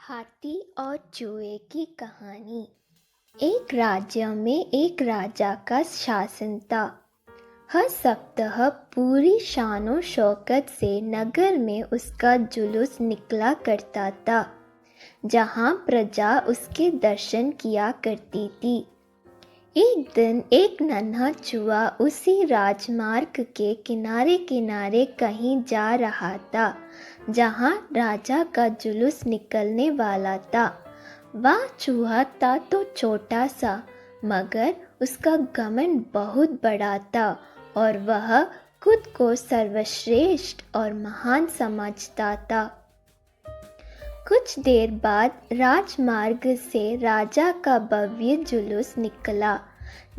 हाथी और चूहे की कहानी। एक राज्य में एक राजा का शासन था। हर सप्ताह पूरी शानो शौकत से नगर में उसका जुलूस निकला करता था, जहाँ प्रजा उसके दर्शन किया करती थी। एक दिन एक नन्हा चूहा उसी राजमार्ग के किनारे किनारे कहीं जा रहा था, जहाँ राजा का जुलूस निकलने वाला था। वह चूहा था तो छोटा सा, मगर उसका घमंड बहुत बड़ा था और वह खुद को सर्वश्रेष्ठ और महान समझता था। कुछ देर बाद राजमार्ग से राजा का भव्य जुलूस निकला,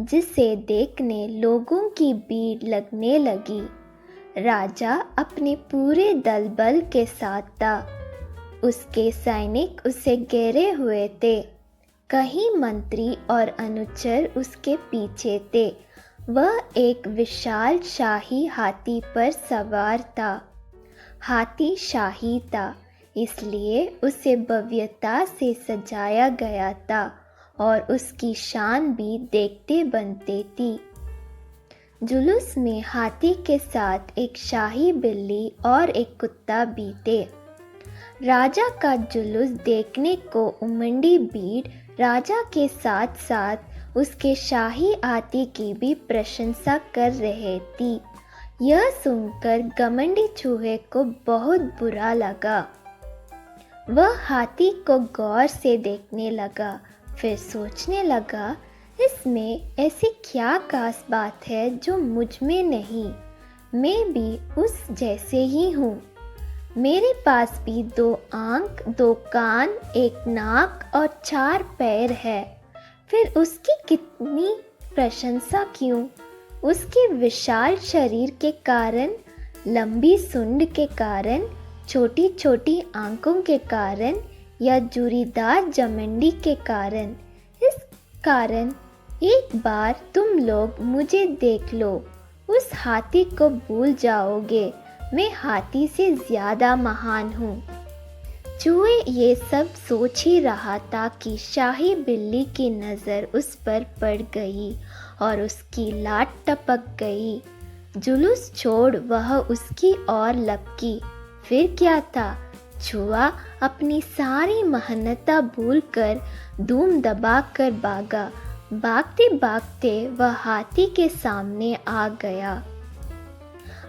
जिसे देखने लोगों की भीड़ लगने लगी। राजा अपने पूरे दल बल के साथ था। उसके सैनिक उसे घेरे हुए थे। कई मंत्री और अनुचर उसके पीछे थे। वह एक विशाल शाही हाथी पर सवार था। हाथी शाही था, इसलिए उसे भव्यता से सजाया गया था और उसकी शान भी देखते बनते थी। जुलूस में हाथी के साथ एक शाही बिल्ली और एक कुत्ता भी थे। राजा का जुलूस देखने को उमड़ी भीड़ राजा के साथ साथ उसके शाही हाथी की भी प्रशंसा कर रही थी। यह सुनकर घमंडी चूहे को बहुत बुरा लगा। वह हाथी को गौर से देखने लगा, फिर सोचने लगा, इसमें ऐसी क्या खास बात है जो मुझ में नहीं। मैं भी उस जैसे ही हूँ। मेरे पास भी 2 आँख, 2 कान, 1 नाक और 4 पैर है। फिर उसकी कितनी प्रशंसा क्यों? उसके विशाल शरीर के कारण, लंबी सूंड के कारण, छोटी छोटी आंखों के कारण या जूरीदार जमंडी के कारण? इस कारण एक बार तुम लोग मुझे देख लो, उस हाथी को भूल जाओगे। मैं हाथी से ज़्यादा महान हूँ। चूहे ये सब सोच ही रहा था कि शाही बिल्ली की नज़र उस पर पड़ गई और उसकी लात टपक गई। जुलूस छोड़ वह उसकी ओर लपकी। फिर क्या था? चूहा अपनी सारी मेहनत भूलकर धूम दबाकर भागा। भागते भागते वह हाथी के सामने आ गया।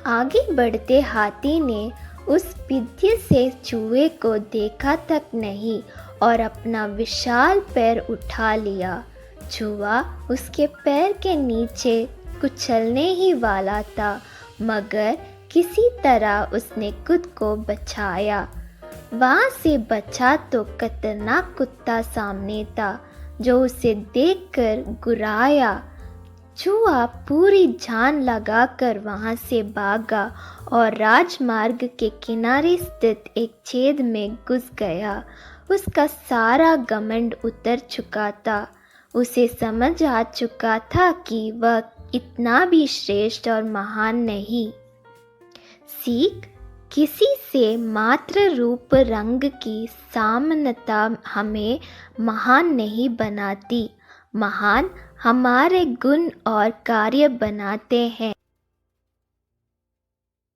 आगे बढ़ते हाथी ने उस विद्य से चूहे को देखा तक नहीं और अपना विशाल पैर उठा लिया। चूहा उसके पैर के नीचे कुचलने ही वाला था, मगर किसी तरह उसने खुद को बचाया। वहाँ से बचा तो खतरनाक कुत्ता सामने था, जो उसे देखकर गुर्राया। चूहा पूरी जान लगाकर वहाँ से भागा और राजमार्ग के किनारे स्थित एक छेद में घुस गया। उसका सारा घमंड उतर चुका था। उसे समझ आ चुका था कि वह इतना भी श्रेष्ठ और महान नहीं। सीख: किसी से मात्र रूप रंग की समानता हमें महान नहीं बनाती। महान हमारे गुण और कार्य बनाते हैं।